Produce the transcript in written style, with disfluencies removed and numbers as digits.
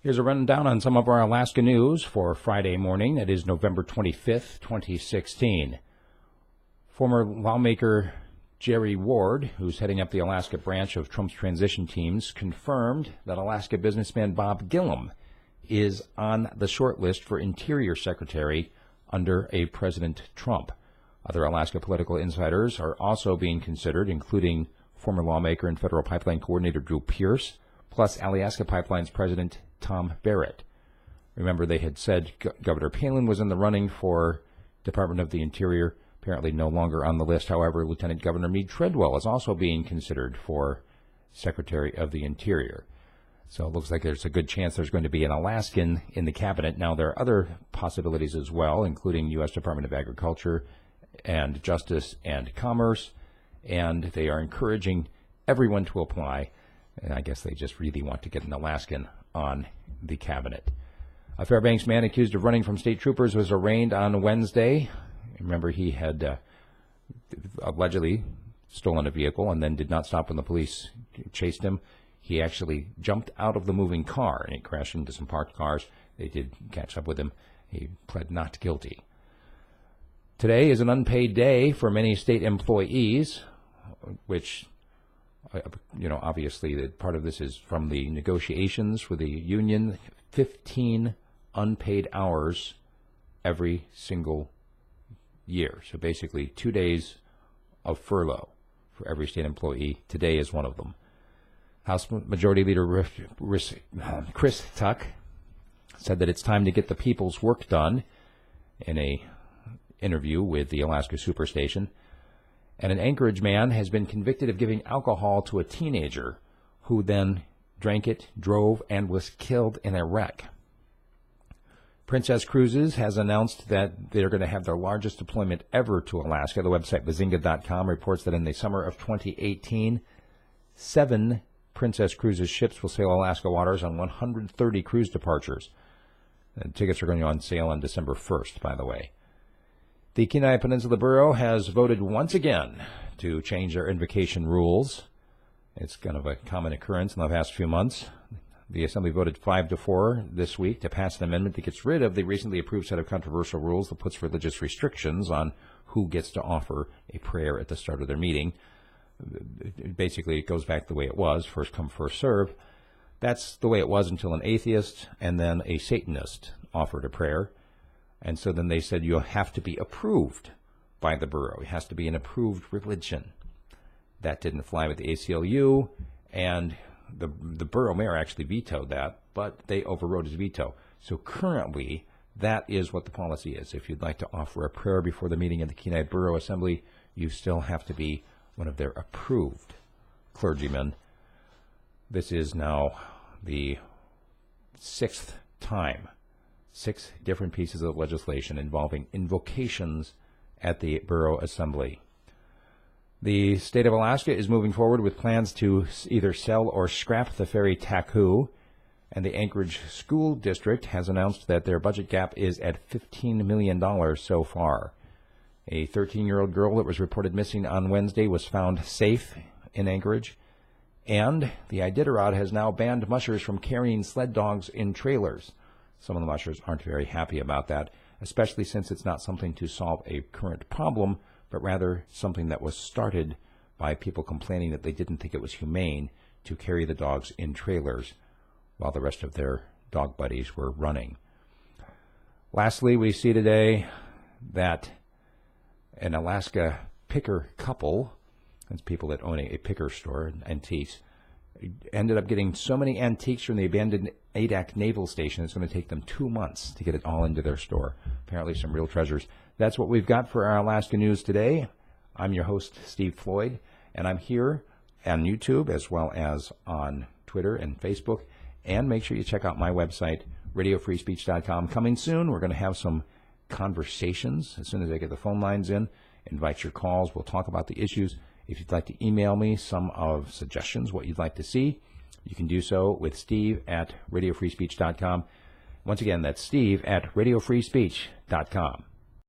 Here's a rundown on some of our Alaska news for Friday morning. That is November 25th, 2016. Former lawmaker Jerry Ward, who's heading up the Alaska branch of Trump's transition teams, confirmed that Alaska businessman Bob Gillum is on the short list for Interior Secretary under a President Trump. Other Alaska political insiders are also being considered, including former lawmaker and federal pipeline coordinator Drew Pierce, plus Alaska Pipeline's president Tom Barrett. Remember, they had said Governor Palin was in the running for Department of the Interior, apparently no longer on the list. However, Lieutenant Governor Meade Treadwell is also being considered for Secretary of the Interior. So it looks like there's a good chance there's going to be an Alaskan in the cabinet. Now, there are other possibilities as well, including U.S. Department of Agriculture and Justice and Commerce, and they are encouraging everyone to apply. And I guess they just really want to get an Alaskan on the cabinet. A Fairbanks man accused of running from state troopers was arraigned on Wednesday. Remember, he had allegedly stolen a vehicle and then did not stop when the police chased him. He actually jumped out of the moving car and he crashed into some parked cars. They did catch up with him. He pled not guilty. Today is an unpaid day for many state employees, which, obviously that part of this is from the negotiations with the union. 15 unpaid hours every single year. So basically 2 days of furlough for every state employee. Today is one of them. House Majority Leader Chris Tuck said that it's time to get the people's work done in a interview with the Alaska Superstation. And an Anchorage man has been convicted of giving alcohol to a teenager who then drank it, drove, and was killed in a wreck. Princess Cruises has announced that they're going to have their largest deployment ever to Alaska. The website Bazinga.com reports that in the summer of 2018, 7 Princess Cruises ships will sail Alaska waters on 130 cruise departures. The tickets are going on sale on December 1st, by the way. The Kenai Peninsula Borough has voted once again to change their invocation rules. It's kind of a common occurrence in the past few months. The Assembly voted 5-4 this week to pass an amendment that gets rid of the recently approved set of controversial rules that puts religious restrictions on who gets to offer a prayer at the start of their meeting. Basically, it goes back the way it was, first come, first serve. That's the way it was until an atheist and then a Satanist offered a prayer. And so then they said you have to be approved by the borough. It has to be an approved religion. That didn't fly with the ACLU, and the borough mayor actually vetoed that, but they overrode his veto. So currently, that is what the policy is. If you'd like to offer a prayer before the meeting of the Kenai Borough Assembly, you still have to be one of their approved clergymen. This is now the 6th time. 6 different pieces of legislation involving invocations at the Borough Assembly. The state of Alaska is moving forward with plans to either sell or scrap the ferry Taku, and the Anchorage School District has announced that their budget gap is at $15 million so far. A 13-year-old girl that was reported missing on Wednesday was found safe in Anchorage, and the Iditarod has now banned mushers from carrying sled dogs in trailers. Some of the mushers aren't very happy about that, especially since it's not something to solve a current problem, but rather something that was started by people complaining that they didn't think it was humane to carry the dogs in trailers while the rest of their dog buddies were running. Lastly, we see today that an Alaska picker couple, that's people that own a picker store, antiques, ended up getting so many antiques from the abandoned Adak Naval Station, it's going to take them 2 months to get it all into their store. Apparently some real treasures. That's what we've got for our Alaska News today. I'm your host, Steve Floyd, and I'm here on YouTube as well as on Twitter and Facebook. And make sure you check out my website, radiofreespeech.com. Coming soon, we're going to have some conversations as soon as I get the phone lines in. Invite your calls. We'll talk about the issues. If you'd like to email me some of suggestions, what you'd like to see, you can do so with steve@radiofreespeech.com. Once again, that's steve@radiofreespeech.com.